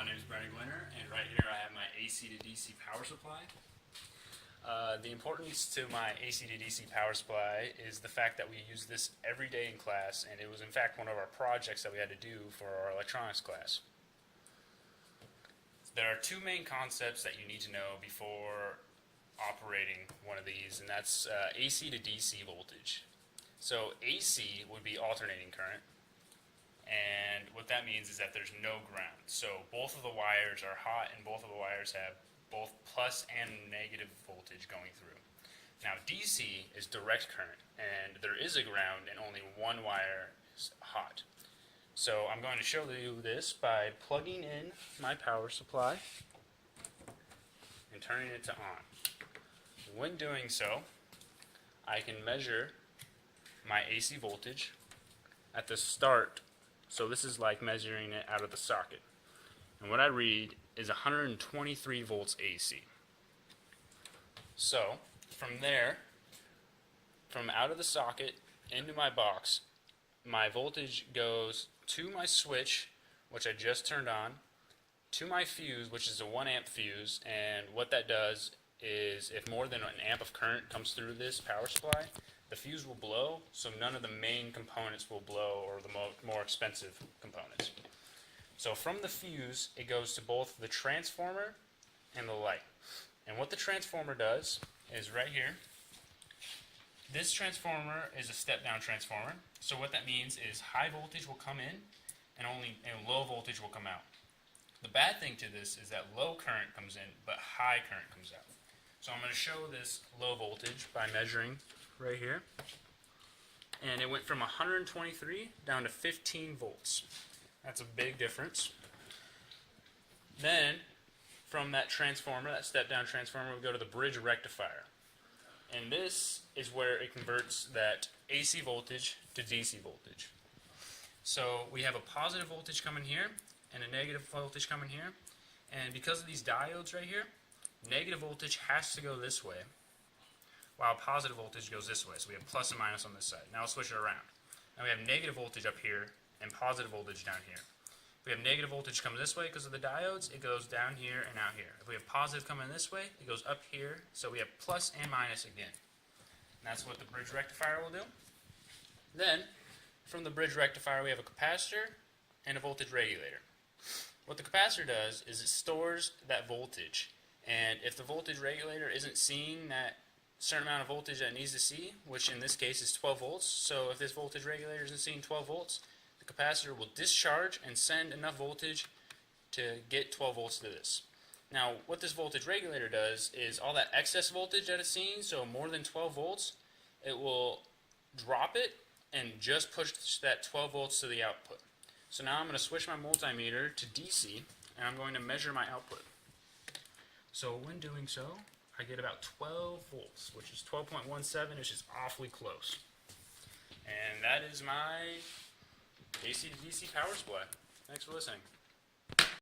name is Brandon Glinner, and right here I have my AC to DC power supply. The importance to my AC to DC power supply is the fact that we use this every day in class, and it was in fact one of our projects that we had to do for our electronics class. There are two main concepts that you need to know before operating one of these, and that's AC to DC voltage. So AC would be alternating current, and what that means is that there's no ground. So both of the wires are hot, and both of the wires have both plus and negative voltage going through. Now DC is direct current, and there is a ground and only one wire is hot. So I'm going to show you this by plugging in my power supply and turning it to on. When doing so, I can measure my AC voltage at the start. So this is like measuring it out of the socket. And what I read is 123 volts AC. So from there, from out of the socket into my box, my voltage goes to my switch, which I just turned on, to my fuse, which is a 1 amp fuse, and what that does is if more than an amp of current comes through this power supply, the fuse will blow, so none of the main components will blow, or the more expensive components. So from the fuse, it goes to both the transformer and the light. And what the transformer does is right here, this transformer is a step-down transformer. So what that means is high voltage will come in and low voltage will come out. The bad thing to this is that low current comes in, but high current comes out. So I'm going to show this low voltage by measuring right here. And it went from 123 down to 15 volts. That's a big difference. Then, from that transformer, that step-down transformer, we go to the bridge rectifier. And this is where it converts that AC voltage to DC voltage. So we have a positive voltage coming here and a negative voltage coming here. And because of these diodes right here, negative voltage has to go this way, while positive voltage goes this way. So we have plus and minus on this side. Now I'll switch it around. Now we have negative voltage up here and positive voltage down here. If we have negative voltage coming this way because of the diodes, it goes down here and out here. If we have positive coming this way, it goes up here. So we have plus and minus again. And that's what the bridge rectifier will do. Then, from the bridge rectifier, we have a capacitor and a voltage regulator. What the capacitor does is it stores that voltage. And if the voltage regulator isn't seeing that certain amount of voltage that it needs to see, which in this case is 12 volts, so if this voltage regulator isn't seeing 12 volts, the capacitor will discharge and send enough voltage to get 12 volts to this. Now, what this voltage regulator does is all that excess voltage that it's seeing, so more than 12 volts, it will drop it and just push that 12 volts to the output. So now I'm going to switch my multimeter to DC, and I'm going to measure my output. So when doing so, I get about 12 volts, which is 12.17, which is awfully close. And that is my AC to DC power supply. Thanks for listening.